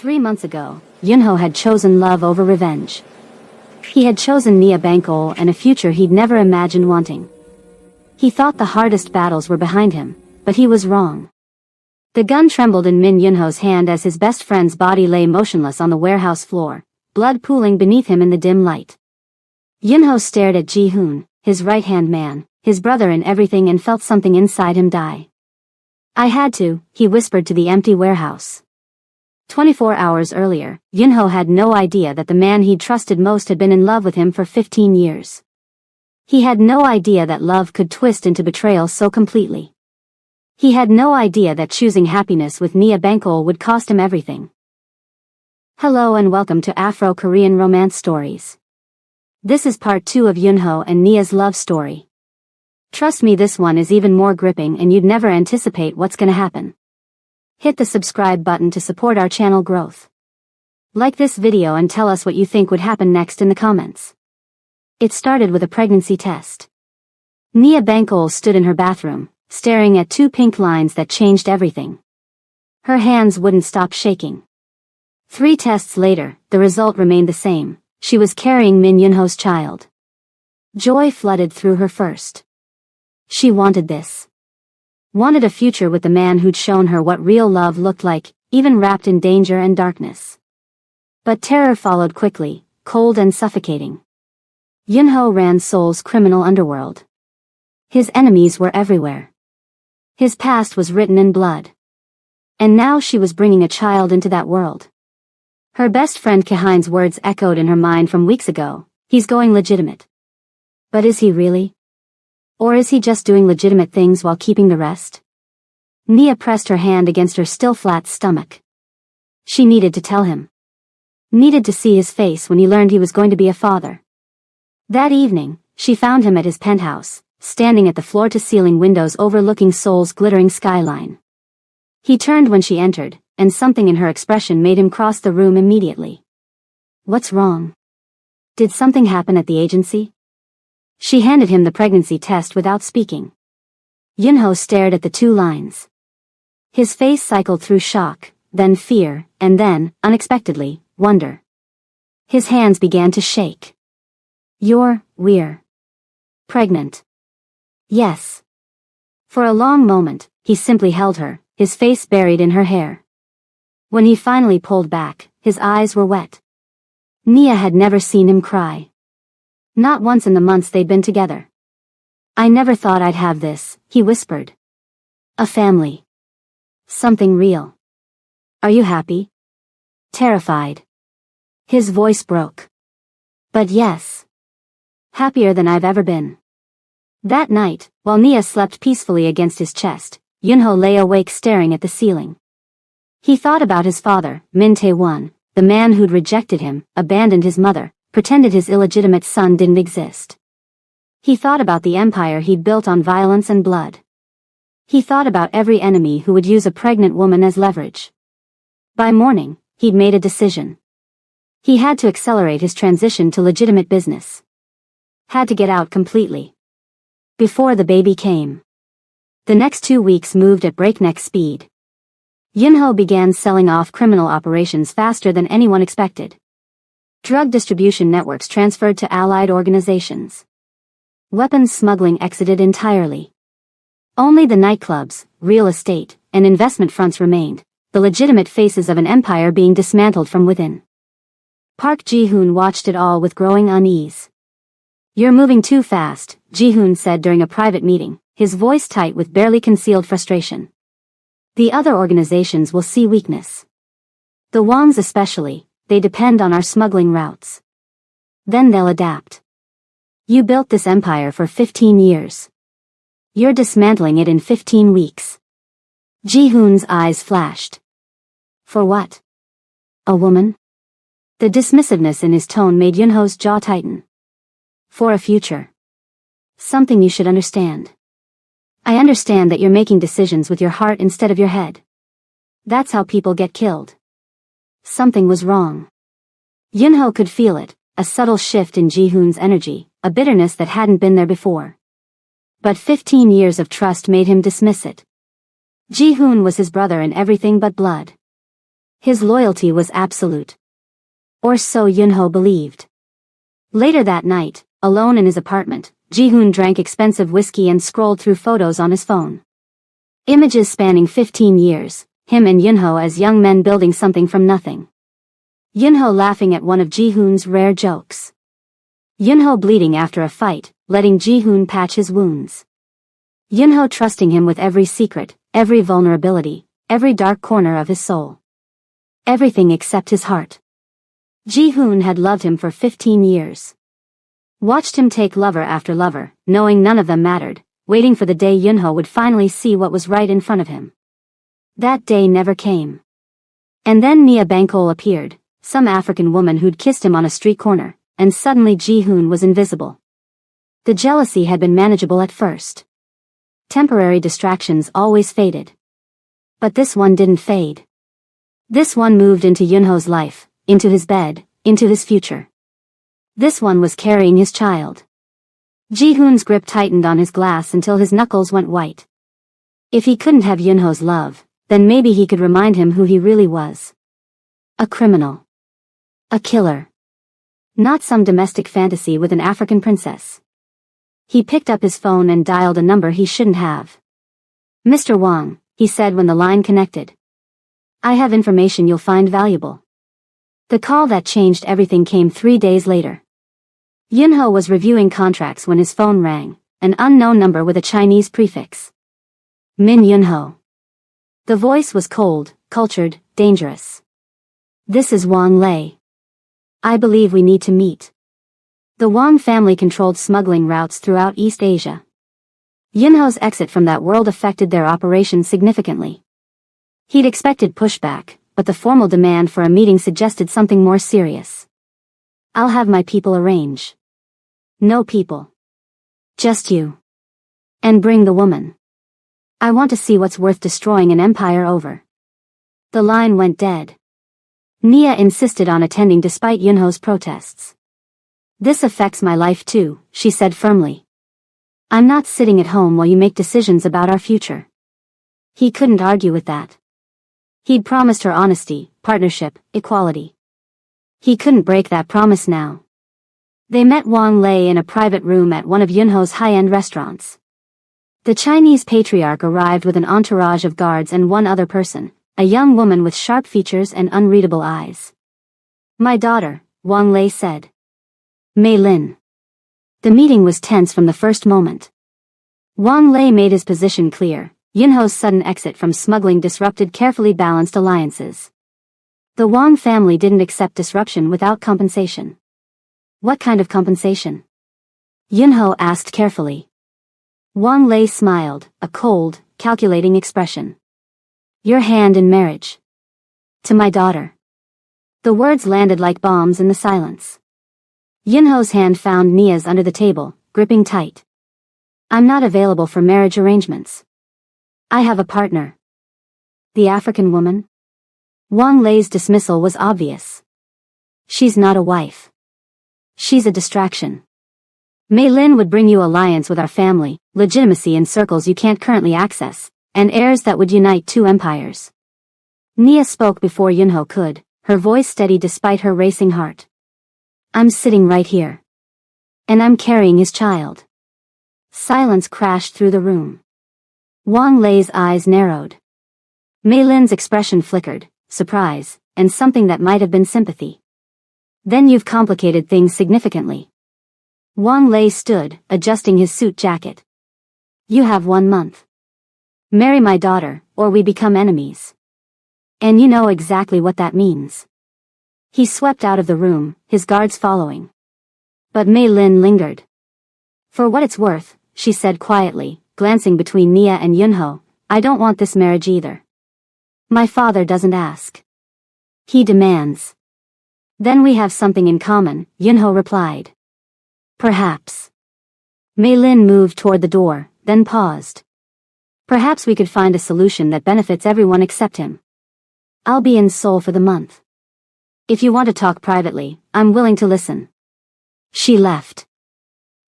3 months ago, Yunho had chosen love over revenge. He had chosen Nia Bankol and a future he'd never imagined wanting. He thought the hardest battles were behind him, but he was wrong. The gun trembled in Min Yunho's hand as his best friend's body lay motionless on the warehouse floor, blood pooling beneath him in the dim light. Yunho stared at Ji-hoon, his right-hand man, his brother in everything, and felt something inside him die. "I had to," he whispered to the empty warehouse. 24 hours earlier, Yunho had no idea that the man he'd trusted most had been in love with him for 15 years. He had no idea that love could twist into betrayal so completely. He had no idea that choosing happiness with Nia Bankol would cost him everything. Hello and welcome to Afro-Korean Romance Stories. This is part 2 of Yunho and Nia's love story. Trust me, this one is even more gripping and you'd never anticipate what's gonna happen. Hit the subscribe button to support our channel growth. Like this video and tell us what you think would happen next in the comments. It started with a pregnancy test. Nia Bankol stood in her bathroom, staring at 2 pink lines that changed everything. Her hands wouldn't stop shaking. 3 tests later, the result remained the same. She was carrying Min Yunho's child. Joy flooded through her first. She wanted this. Wanted a future with the man who'd shown her what real love looked like, even wrapped in danger and darkness. But terror followed quickly, cold and suffocating. Yunho ran Seoul's criminal underworld. His enemies were everywhere. His past was written in blood. And now she was bringing a child into that world. Her best friend Kahin's words echoed in her mind from weeks ago. He's going legitimate. But is he really? Or is he just doing legitimate things while keeping the rest? Nia pressed her hand against her still flat stomach. She needed to tell him. Needed to see his face when he learned he was going to be a father. That evening, she found him at his penthouse, standing at the floor-to-ceiling windows overlooking Seoul's glittering skyline. He turned when she entered, and something in her expression made him cross the room immediately. "What's wrong? Did something happen at the agency?" She handed him the pregnancy test without speaking. Yunho stared at the 2 lines. His face cycled through shock, then fear, and then, unexpectedly, wonder. His hands began to shake. We're pregnant." "Yes." For a long moment, he simply held her, his face buried in her hair. When he finally pulled back, his eyes were wet. Nia had never seen him cry. Not once in the months they'd been together. "I never thought I'd have this," he whispered. "A family. Something real. Are you happy?" Terrified. His voice broke. "But yes. Happier than I've ever been." That night, while Nia slept peacefully against his chest, Yunho lay awake staring at the ceiling. He thought about his father, Min Tae-won, the man who'd rejected him, abandoned his mother, pretended his illegitimate son didn't exist. He thought about the empire he'd built on violence and blood. He thought about every enemy who would use a pregnant woman as leverage. By morning, he'd made a decision. He had to accelerate his transition to legitimate business. Had to get out completely. Before the baby came. The next 2 weeks moved at breakneck speed. Yunho began selling off criminal operations faster than anyone expected. Drug distribution networks transferred to allied organizations. Weapons smuggling exited entirely. Only the nightclubs, real estate, and investment fronts remained, the legitimate faces of an empire being dismantled from within. Park Ji-hoon watched it all with growing unease. "You're moving too fast," Ji-hoon said during a private meeting, his voice tight with barely concealed frustration. "The other organizations will see weakness. The Wangs especially. They depend on our smuggling routes. Then they'll adapt. You built this empire for 15 years. You're dismantling it in 15 weeks. Ji-hoon's eyes flashed. "For what? A woman?" The dismissiveness in his tone made Yunho's jaw tighten. "For a future. Something you should understand. I understand that you're making decisions with your heart instead of your head. That's how people get killed." Something was wrong. Yunho could feel it, a subtle shift in Ji-hoon's energy, a bitterness that hadn't been there before. But 15 years of trust made him dismiss it. Ji-hoon was his brother in everything but blood. His loyalty was absolute. Or so Yunho believed. Later that night, alone in his apartment, Ji-hoon drank expensive whiskey and scrolled through photos on his phone. Images spanning 15 years, him and Yunho as young men building something from nothing. Yunho laughing at one of Ji-hoon's rare jokes. Yunho bleeding after a fight, letting Ji-hoon patch his wounds. Yunho trusting him with every secret, every vulnerability, every dark corner of his soul. Everything except his heart. Ji-hoon had loved him for 15 years. Watched him take lover after lover, knowing none of them mattered, waiting for the day Yunho would finally see what was right in front of him. That day never came. And then Nia Bankol appeared, some African woman who'd kissed him on a street corner, and suddenly Ji-hoon was invisible. The jealousy had been manageable at first. Temporary distractions always faded. But this one didn't fade. This one moved into Yunho's life, into his bed, into his future. This one was carrying his child. Ji-hoon's grip tightened on his glass until his knuckles went white. If he couldn't have Yunho's love, then maybe he could remind him who he really was. A criminal. A killer. Not some domestic fantasy with an African princess. He picked up his phone and dialed a number he shouldn't have. "Mr. Wang," he said when the line connected. "I have information you'll find valuable." The call that changed everything came 3 days later. Yunho was reviewing contracts when his phone rang, an unknown number with a Chinese prefix. Min Yunho. The voice was cold, cultured, dangerous. "This is Wang Lei. I believe we need to meet." The Wang family controlled smuggling routes throughout East Asia. Yunho's exit from that world affected their operations significantly. He'd expected pushback, but the formal demand for a meeting suggested something more serious. "I'll have my people arrange." "No people. Just you. And bring the woman. I want to see what's worth destroying an empire over." The line went dead. Nia insisted on attending despite Yunho's protests. "This affects my life too," she said firmly. "I'm not sitting at home while you make decisions about our future." He couldn't argue with that. He'd promised her honesty, partnership, equality. He couldn't break that promise now. They met Wang Lei in a private room at one of Yunho's high-end restaurants. The Chinese patriarch arrived with an entourage of guards and one other person, a young woman with sharp features and unreadable eyes. "My daughter," Wang Lei said. "Mei Lin." The meeting was tense from the first moment. Wang Lei made his position clear. Yunho's sudden exit from smuggling disrupted carefully balanced alliances. The Wang family didn't accept disruption without compensation. "What kind of compensation?" Yunho asked carefully. Wang Lei smiled, a cold, calculating expression. "Your hand in marriage. To my daughter." The words landed like bombs in the silence. Yunho's hand found Nia's under the table, gripping tight. "I'm not available for marriage arrangements. I have a partner." The African woman? Wang Lei's dismissal was obvious. "She's not a wife. She's a distraction. Mei Lin would bring you alliance with our family, legitimacy in circles you can't currently access, and heirs that would unite two empires." Nia spoke before Yunho could, her voice steady despite her racing heart. "I'm sitting right here. And I'm carrying his child." Silence crashed through the room. Wang Lei's eyes narrowed. Mei Lin's expression flickered, surprise, and something that might have been sympathy. "Then you've complicated things significantly." Wang Lei stood, adjusting his suit jacket. "You have 1 month. Marry my daughter, or we become enemies. And you know exactly what that means." He swept out of the room, his guards following. But Mei Lin lingered. "For what it's worth," she said quietly, glancing between Nia and Yunho, "I don't want this marriage either. My father doesn't ask. He demands." "Then we have something in common," Yunho replied. "Perhaps." Mei Lin moved toward the door, then paused. "Perhaps we could find a solution that benefits everyone except him. I'll be in Seoul for the month. If you want to talk privately, I'm willing to listen." She left.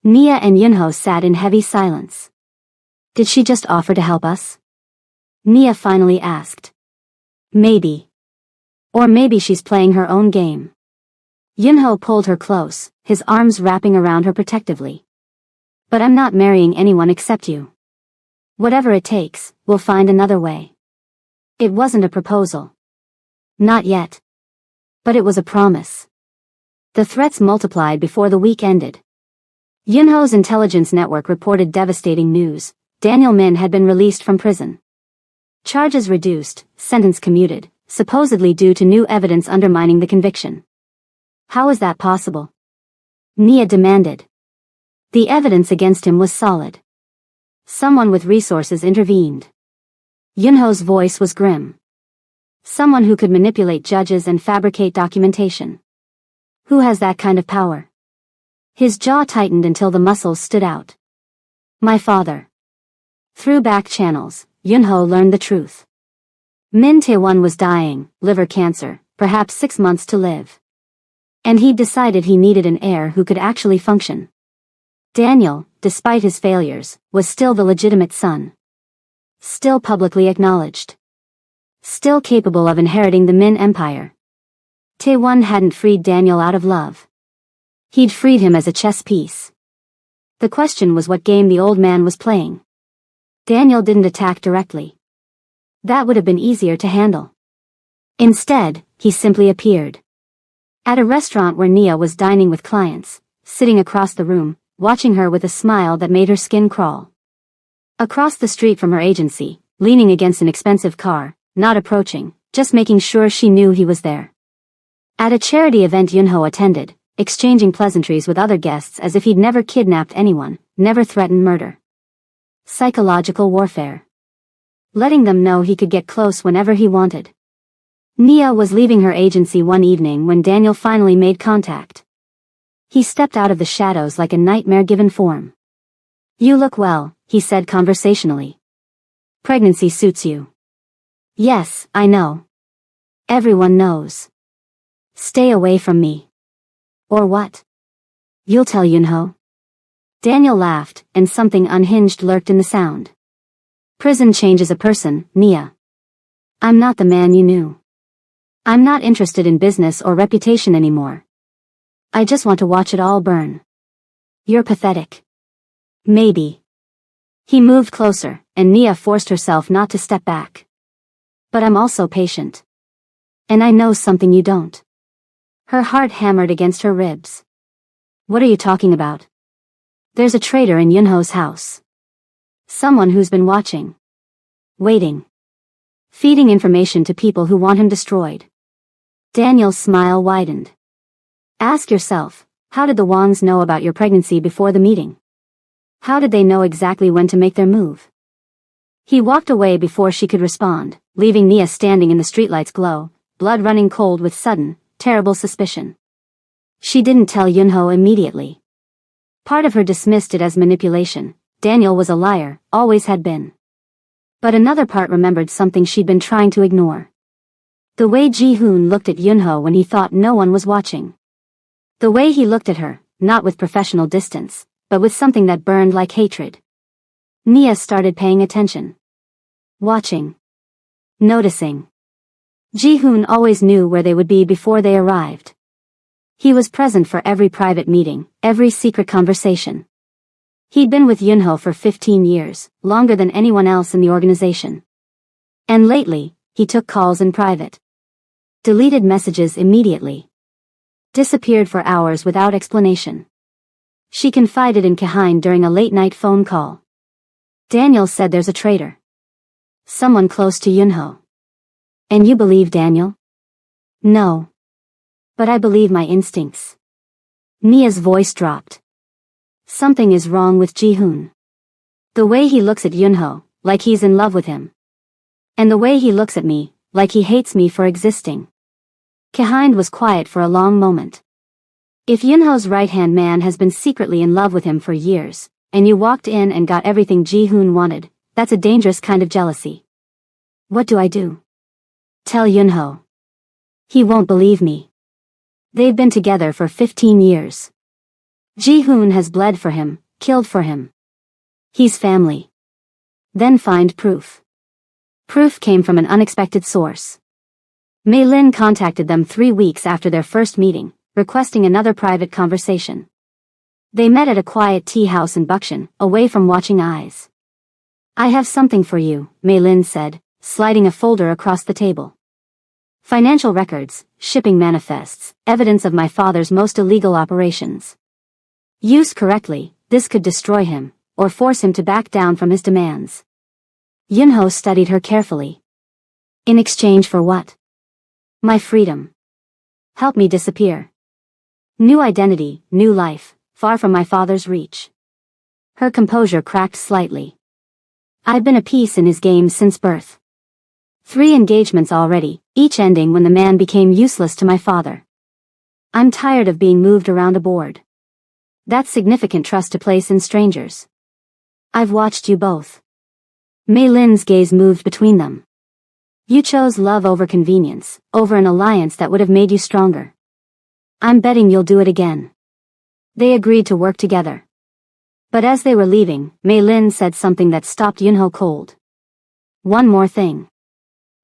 Nia and Yunho sat in heavy silence. "Did she just offer to help us?" Nia finally asked. "Maybe. Or maybe she's playing her own game. Yunho pulled her close, his arms wrapping around her protectively. But I'm not marrying anyone except you. Whatever it takes, we'll find another way. It wasn't a proposal. Not yet. But it was a promise. The threats multiplied before the week ended. Yunho's intelligence network reported devastating news. Daniel Min had been released from prison. Charges reduced, sentence commuted, supposedly due to new evidence undermining the conviction. How is that possible? Nia demanded. The evidence against him was solid. Someone with resources intervened. Yunho's voice was grim. Someone who could manipulate judges and fabricate documentation. Who has that kind of power? His jaw tightened until the muscles stood out. My father. Through back channels, Yunho learned the truth. Min Tae-won was dying, liver cancer, perhaps 6 months to live. And he'd decided he needed an heir who could actually function. Daniel, despite his failures, was still the legitimate son. Still publicly acknowledged. Still capable of inheriting the Min Empire. Tae-won hadn't freed Daniel out of love. He'd freed him as a chess piece. The question was what game the old man was playing. Daniel didn't attack directly. That would have been easier to handle. Instead, he simply appeared. At a restaurant where Nia was dining with clients, sitting across the room, watching her with a smile that made her skin crawl. Across the street from her agency, leaning against an expensive car, not approaching, just making sure she knew he was there. At a charity event Yunho attended, exchanging pleasantries with other guests as if he'd never kidnapped anyone, never threatened murder. Psychological warfare. Letting them know he could get close whenever he wanted. Nia was leaving her agency one evening when Daniel finally made contact. He stepped out of the shadows like a nightmare-given form. You look well, he said conversationally. Pregnancy suits you. Yes, I know. Everyone knows. Stay away from me. Or what? You'll tell Yunho? Daniel laughed, and something unhinged lurked in the sound. Prison changes a person, Nia. I'm not the man you knew. I'm not interested in business or reputation anymore. I just want to watch it all burn. You're pathetic. Maybe. He moved closer, and Nia forced herself not to step back. But I'm also patient. And I know something you don't. Her heart hammered against her ribs. What are you talking about? There's a traitor in Yunho's house. Someone who's been watching. Waiting. Feeding information to people who want him destroyed. Daniel's smile widened. Ask yourself, how did the Wangs know about your pregnancy before the meeting? How did they know exactly when to make their move? He walked away before she could respond, leaving Nia standing in the streetlight's glow, blood running cold with sudden, terrible suspicion. She didn't tell Yunho immediately. Part of her dismissed it as manipulation. Daniel was a liar, always had been. But another part remembered something she'd been trying to ignore. The way Ji-hoon looked at Yunho when he thought no one was watching. The way he looked at her, not with professional distance, but with something that burned like hatred. Nia started paying attention. Watching. Noticing. Ji-hoon always knew where they would be before they arrived. He was present for every private meeting, every secret conversation. He'd been with Yunho for 15 years, longer than anyone else in the organization. And lately, he took calls in private. Deleted messages immediately. Disappeared for hours without explanation. She confided in Kahin during a late-night phone call. Daniel said there's a traitor. Someone close to Yunho. And you believe Daniel? No. But I believe my instincts. Nia's voice dropped. Something is wrong with Ji-hoon. The way he looks at Yunho, like he's in love with him. And the way he looks at me, like he hates me for existing. Kahin was quiet for a long moment. If Yunho's right-hand man has been secretly in love with him for years, and you walked in and got everything Ji-hoon wanted, that's a dangerous kind of jealousy. What do I do? Tell Yunho. He won't believe me. They've been together for 15 years. Ji-hoon has bled for him, killed for him. He's family. Then find proof. Proof came from an unexpected source. Mei Lin contacted them 3 weeks after their first meeting, requesting another private conversation. They met at a quiet tea house in Bukshan, away from watching eyes. "I have something for you," Mei Lin said, sliding a folder across the table. "Financial records, shipping manifests, evidence of my father's most illegal operations. Used correctly, this could destroy him, or force him to back down from his demands." Yunho studied her carefully. "In exchange for what?" "My freedom. Help me disappear. New identity, new life, far from my father's reach." Her composure cracked slightly. "I've been a piece in his game since birth. 3 engagements already, each ending when the man became useless to my father. I'm tired of being moved around a board. That's significant trust to place in strangers. I've watched you both." Mei Lin's gaze moved between them. "You chose love over convenience, over an alliance that would have made you stronger. I'm betting you'll do it again." They agreed to work together. But as they were leaving, Mei Lin said something that stopped Yunho cold. "One more thing.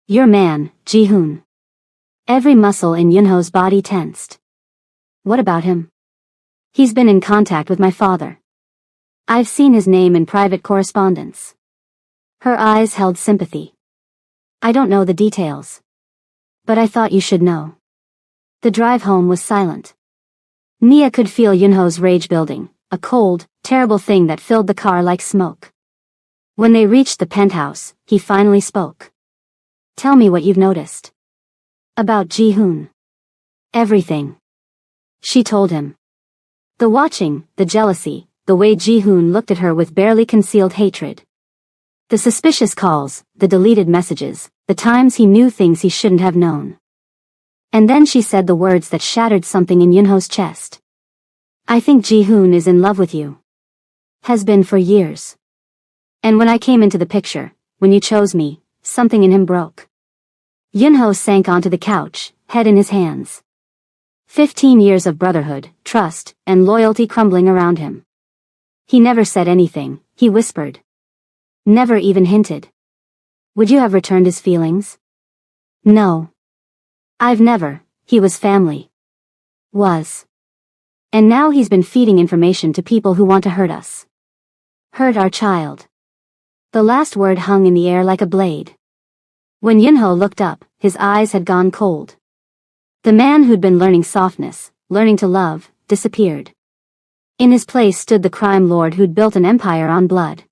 Your man, Ji-hoon." Every muscle in Yunho's body tensed. "What about him?" "He's been in contact with my father. I've seen his name in private correspondence." Her eyes held sympathy. "I don't know the details. But I thought you should know." The drive home was silent. Nia could feel Yunho's rage building, a cold, terrible thing that filled the car like smoke. When they reached the penthouse, he finally spoke. "Tell me what you've noticed." "About Ji-hoon." "Everything." She told him. The watching, the jealousy, the way Ji-hoon looked at her with barely concealed hatred. The suspicious calls, the deleted messages, the times he knew things he shouldn't have known. And then she said the words that shattered something in Yunho's chest. "I think Ji-hoon is in love with you. Has been for years. And when I came into the picture, when you chose me, something in him broke." Yunho sank onto the couch, head in his hands. 15 years of brotherhood, trust, and loyalty crumbling around him. He never said anything, he whispered. Never even hinted. "Would you have returned his feelings?" "No. I've never." He was family. Was. And now he's been feeding information to people who want to hurt us. Hurt our child. The last word hung in the air like a blade. When Yunho looked up, his eyes had gone cold. The man who'd been learning softness, learning to love, disappeared. In his place stood the crime lord who'd built an empire on blood.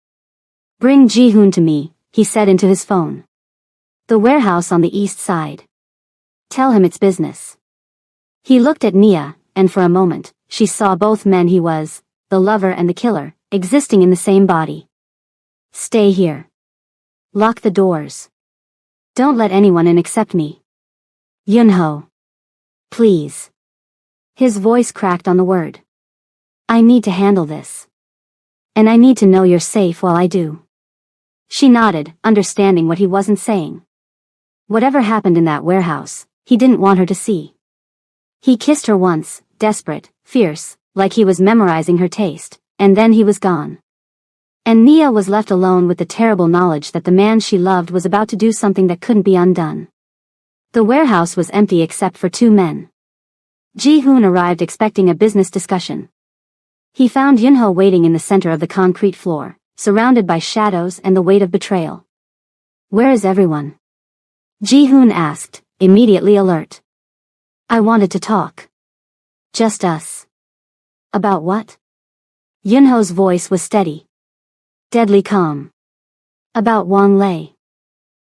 "Bring Ji-hoon to me," he said into his phone. "The warehouse on the east side. Tell him it's business." He looked at Nia, and for a moment, she saw both men he was, the lover and the killer, existing in the same body. "Stay here. Lock the doors. Don't let anyone in except me. Yunho. Please." His voice cracked on the word. "I need to handle this. And I need to know you're safe while I do." She nodded, understanding what he wasn't saying. Whatever happened in that warehouse, he didn't want her to see. He kissed her once, desperate, fierce, like he was memorizing her taste, and then he was gone. And Nia was left alone with the terrible knowledge that the man she loved was about to do something that couldn't be undone. The warehouse was empty except for 2 men. Ji-hoon arrived expecting a business discussion. He found Yunho waiting in the center of the concrete floor, surrounded by shadows and the weight of betrayal. "Where is everyone?" Ji-hoon asked, immediately alert. "I wanted to talk. Just us." "About what?" Yunho's voice was steady. Deadly calm. "About Wang Lei.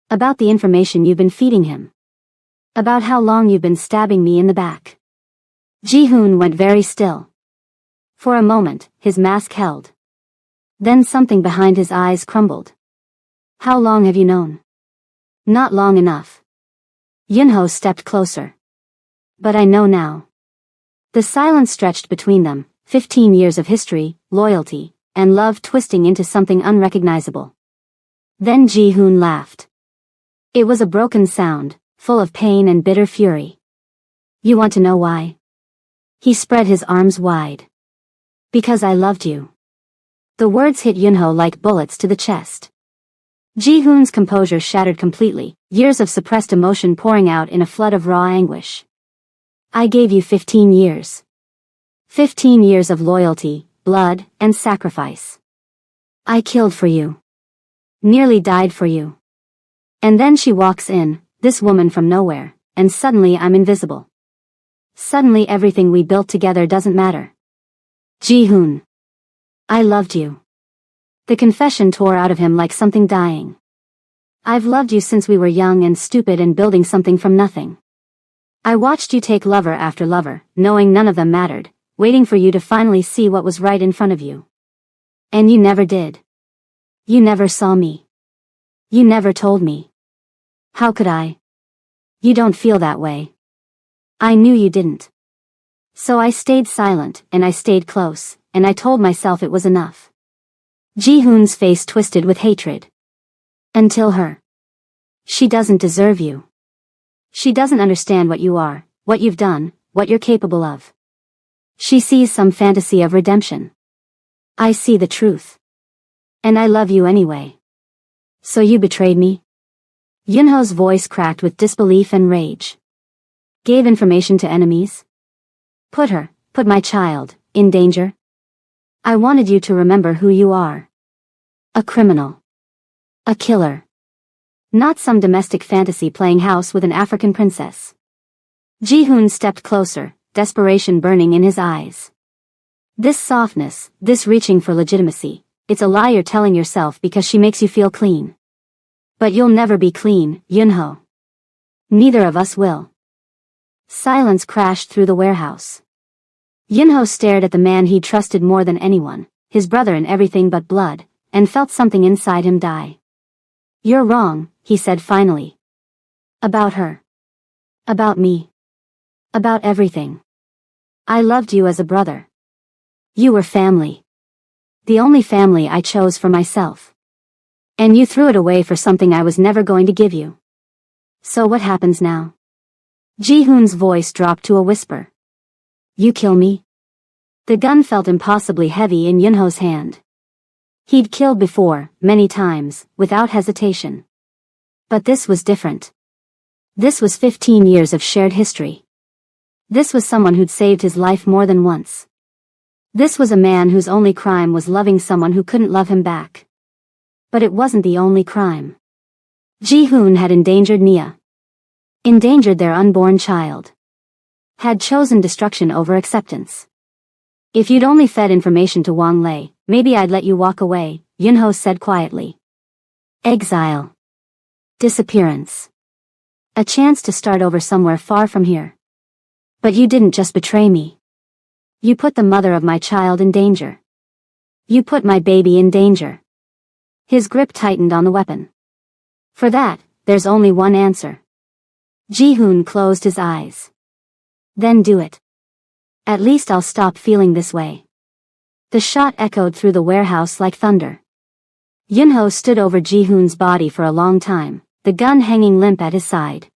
About the information you've been feeding him. About how long you've been stabbing me in the back." Ji-hoon went very still. For a moment, his mask held. Then something behind his eyes crumbled. "How long have you known?" "Not long enough." Yunho stepped closer. "But I know now." The silence stretched between them, 15 years of history, loyalty, and love twisting into something unrecognizable. Then Ji-hoon laughed. It was a broken sound, full of pain and bitter fury. "You want to know why?" He spread his arms wide. "Because I loved you." The words hit Yunho like bullets to the chest. Ji-hoon's composure shattered completely, years of suppressed emotion pouring out in a flood of raw anguish. I gave you 15 years. 15 years of loyalty, blood, and sacrifice. I killed for you. Nearly died for you. And then she walks in, this woman from nowhere, and suddenly I'm invisible. Suddenly everything we built together doesn't matter. Ji-hoon. I loved you. The confession tore out of him like something dying. I've loved you since we were young and stupid and building something from nothing. I watched you take lover after lover, knowing none of them mattered, waiting for you to finally see what was right in front of you. And you never did. You never saw me. You never told me. How could I? You don't feel that way. I knew you didn't. So I stayed silent, and I stayed close, and I told myself it was enough. Ji-hoon's face twisted with hatred. Until her. She doesn't deserve you. She doesn't understand what you are, what you've done, what you're capable of. She sees some fantasy of redemption. I see the truth. And I love you anyway. So you betrayed me? Yunho's voice cracked with disbelief and rage. Gave information to enemies? Put my child, in danger? I wanted you to remember who you are. A criminal. A killer. Not some domestic fantasy playing house with an African princess. Ji-hoon stepped closer, desperation burning in his eyes. This softness, this reaching for legitimacy, it's a lie you're telling yourself because she makes you feel clean. But you'll never be clean, Yunho. Neither of us will. Silence crashed through the warehouse. Yunho stared at the man he trusted more than anyone, his brother in everything but blood, and felt something inside him die. You're wrong, he said finally. About her. About me. About everything. I loved you as a brother. You were family. The only family I chose for myself. And you threw it away for something I was never going to give you. So what happens now? Ji-hoon's voice dropped to a whisper. You kill me? The gun felt impossibly heavy in Yunho's hand. He'd killed before, many times, without hesitation. But this was different. This was 15 years of shared history. This was someone who'd saved his life more than once. This was a man whose only crime was loving someone who couldn't love him back. But it wasn't the only crime. Ji-hoon had endangered Nia. Endangered their unborn child. Had chosen destruction over acceptance. If you'd only fed information to Wang Lei, maybe I'd let you walk away, Yunho said quietly. Exile. Disappearance. A chance to start over somewhere far from here. But you didn't just betray me. You put the mother of my child in danger. You put my baby in danger. His grip tightened on the weapon. For that, there's only one answer. Ji-hoon closed his eyes. Then do it. At least I'll stop feeling this way. The shot echoed through the warehouse like thunder. Yunho stood over Ji-hoon's body for a long time, the gun hanging limp at his side.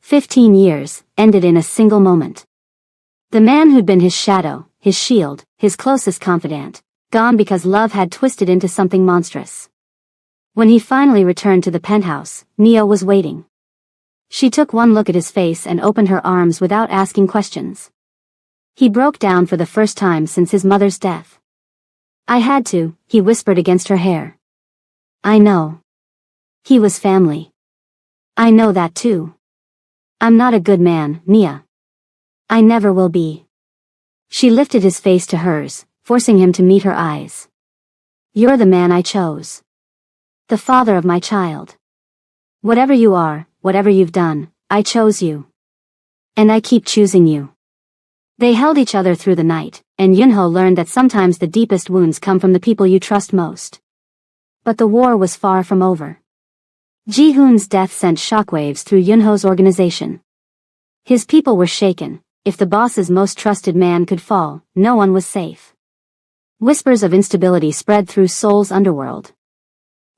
15 years, ended in a single moment. The man who'd been his shadow, his shield, his closest confidant, gone because love had twisted into something monstrous. When he finally returned to the penthouse, Nia was waiting. She took one look at his face and opened her arms without asking questions. He broke down for the first time since his mother's death. I had to, he whispered against her hair. I know. He was family. I know that too. I'm not a good man, Nia. I never will be. She lifted his face to hers, forcing him to meet her eyes. You're the man I chose. The father of my child. Whatever you are, whatever you've done, I chose you. And I keep choosing you. They held each other through the night, and Yunho learned that sometimes the deepest wounds come from the people you trust most. But the war was far from over. Ji-hoon's death sent shockwaves through Yunho's organization. His people were shaken. If the boss's most trusted man could fall, no one was safe. Whispers of instability spread through Seoul's underworld.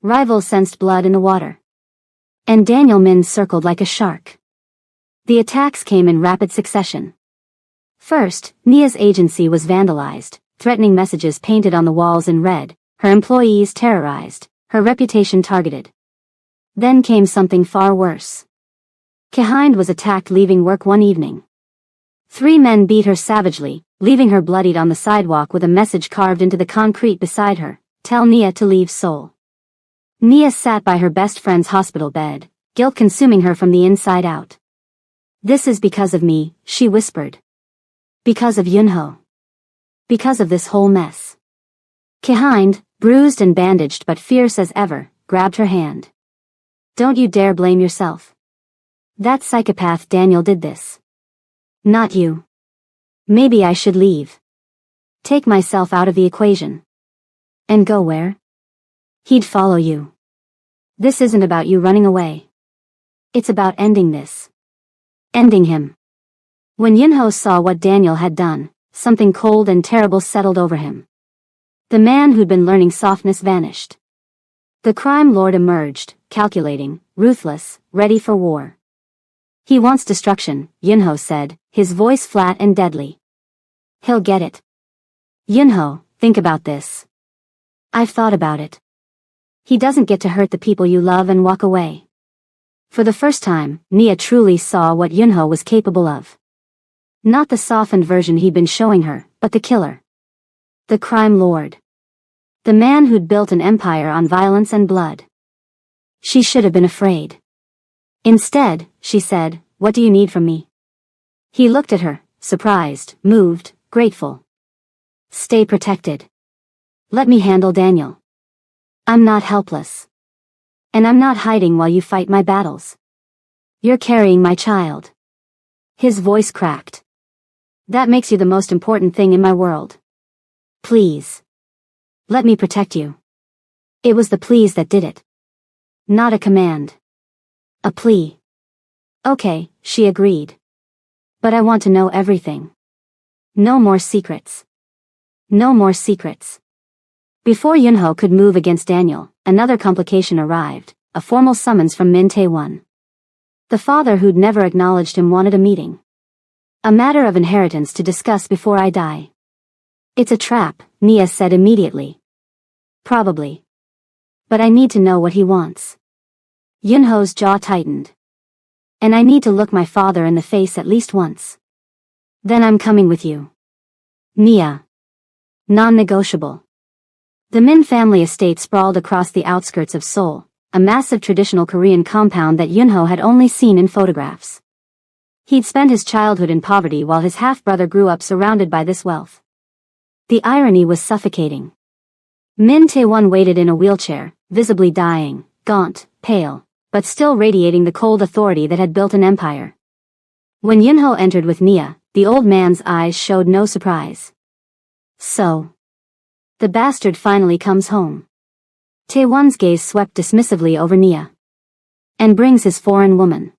Rivals sensed blood in the water. And Daniel Min circled like a shark. The attacks came in rapid succession. First, Nia's agency was vandalized, threatening messages painted on the walls in red, her employees terrorized, her reputation targeted. Then came something far worse. Kehind was attacked leaving work one evening. 3 men beat her savagely, leaving her bloodied on the sidewalk with a message carved into the concrete beside her: "Tell Nia to leave Seoul." Nia sat by her best friend's hospital bed, guilt consuming her from the inside out. "This is because of me," she whispered. "Because of Yunho. Because of this whole mess." Kehind, bruised and bandaged but fierce as ever, grabbed her hand. "Don't you dare blame yourself. That psychopath Daniel did this. Not you. Maybe I should leave. Take myself out of the equation." "And go where?" "He'd follow you. This isn't about you running away. It's about ending this. Ending him." When Yunho saw what Daniel had done, something cold and terrible settled over him. The man who'd been learning softness vanished. The crime lord emerged, calculating, ruthless, ready for war. "He wants destruction," Yunho said, his voice flat and deadly. "He'll get it. Yunho, think about this." "I've thought about it. He doesn't get to hurt the people you love and walk away." For the first time, Nia truly saw what Yunho was capable of. Not the softened version he'd been showing her, but the killer. The crime lord. The man who'd built an empire on violence and blood. She should have been afraid. Instead, she said, "What do you need from me?" He looked at her, surprised, moved, grateful. "Stay protected. Let me handle Daniel. I'm not helpless. And I'm not hiding while you fight my battles. You're carrying my child." His voice cracked. "That makes you the most important thing in my world. Please. Let me protect you." It was the please that did it. Not a command. A plea. "Okay," she agreed. "But I want to know everything. No more secrets. No more secrets." Before Yunho could move against Daniel, another complication arrived, a formal summons from Min Tae-won. The father who'd never acknowledged him wanted a meeting. "A matter of inheritance to discuss before I die." "It's a trap," Nia said immediately. "Probably. But I need to know what he wants." Yunho's jaw tightened. "And I need to look my father in the face at least once. Then I'm coming with you." Nia. Non-negotiable. The Min family estate sprawled across the outskirts of Seoul, a massive traditional Korean compound that Yunho had only seen in photographs. He'd spent his childhood in poverty while his half-brother grew up surrounded by this wealth. The irony was suffocating. Min Tae-won waited in a wheelchair, visibly dying, gaunt, pale, but still radiating the cold authority that had built an empire. When Yunho entered with Nia, the old man's eyes showed no surprise. "So. The bastard finally comes home." Tae-won's gaze swept dismissively over Nia. "And brings his foreign woman.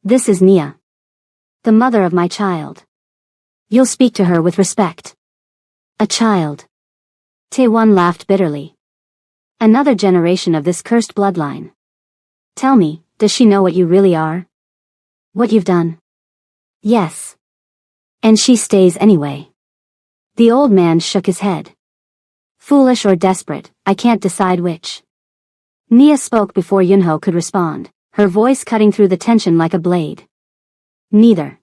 This is Nia. The mother of my child. You'll speak to her with respect." "A child." Tae-won laughed bitterly. "Another generation of this cursed bloodline. Tell me, does she know what you really are? What you've done?" "Yes. And she stays anyway." The old man shook his head. "Foolish or desperate, I can't decide which." Nia spoke before Yunho could respond, her voice cutting through the tension like a blade. "Neither.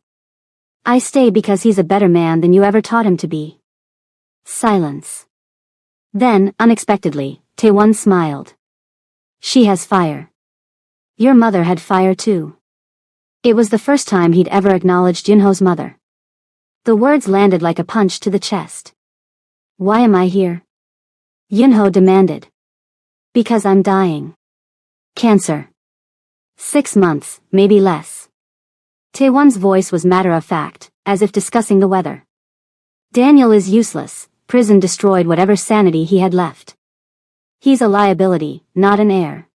I stay because he's a better man than you ever taught him to be." Silence. Then, unexpectedly, Tae-won smiled. "She has fire. Your mother had fire too." It was the first time he'd ever acknowledged Yunho's mother. The words landed like a punch to the chest. "Why am I here?" Yunho demanded. "Because I'm dying. Cancer. 6 months, maybe less." Tae-won's voice was matter-of-fact, as if discussing the weather. "Daniel is useless, prison destroyed whatever sanity he had left. He's a liability, not an heir.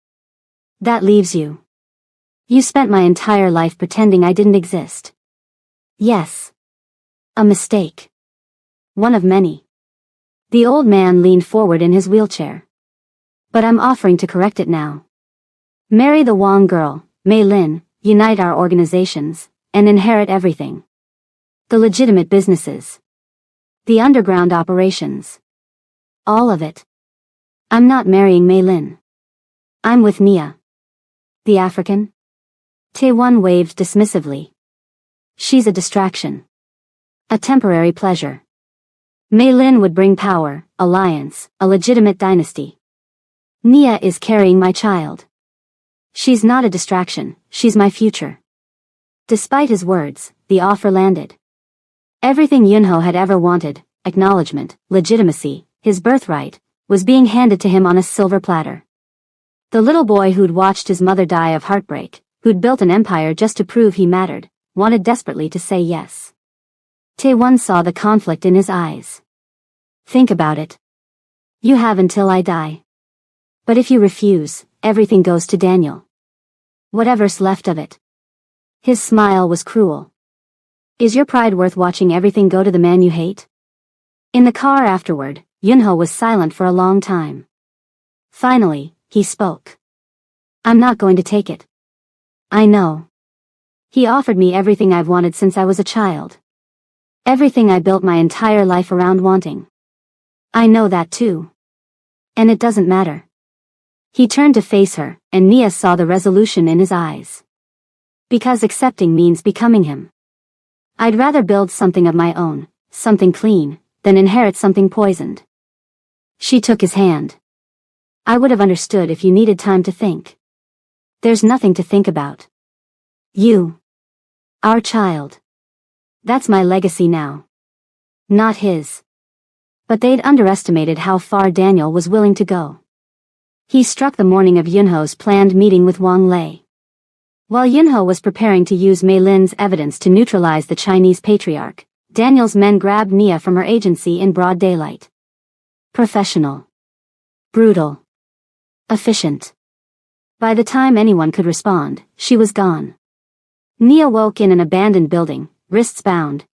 That leaves you. You spent my entire life pretending I didn't exist." "Yes. A mistake. One of many." The old man leaned forward in his wheelchair. "But I'm offering to correct it now. Marry the Wong girl, Mei Lin, unite our organizations, and inherit everything. The legitimate businesses. The underground operations. All of it. I'm not marrying Mei Lin. I'm with Nia. The African? Taewon waved dismissively. She's a distraction. A temporary pleasure. Mei Lin would bring power, alliance, a legitimate dynasty. Nia is carrying my child. She's not a distraction, she's my future. Despite his words, the offer landed. Everything Yunho had ever wanted, acknowledgement, legitimacy, his birthright, was being handed to him on a silver platter. The little boy who'd watched his mother die of heartbreak, who'd built an empire just to prove he mattered, wanted desperately to say yes. Taewon saw the conflict in his eyes. Think about it. You have until I die. But if you refuse, everything goes to Daniel. Whatever's left of it. His smile was cruel. Is your pride worth watching everything go to the man you hate? In the car afterward, Yunho was silent for a long time. Finally, he spoke. I'm not going to take it. I know. He offered me everything I've wanted since I was a child. Everything I built my entire life around wanting. I know that too. And it doesn't matter. He turned to face her, and Nia saw the resolution in his eyes. Because accepting means becoming him. I'd rather build something of my own, something clean, than inherit something poisoned. She took his hand. I would have understood if you needed time to think. There's nothing to think about. You. Our child. That's my legacy now. Not his. But they'd underestimated how far Daniel was willing to go. He struck the morning of Yunho's planned meeting with Wang Lei. While Yunho was preparing to use Mei Lin's evidence to neutralize the Chinese patriarch, Daniel's men grabbed Nia from her agency in broad daylight. Professional. Brutal. Efficient. By the time anyone could respond, she was gone. Nia woke in an abandoned building, wrists bound,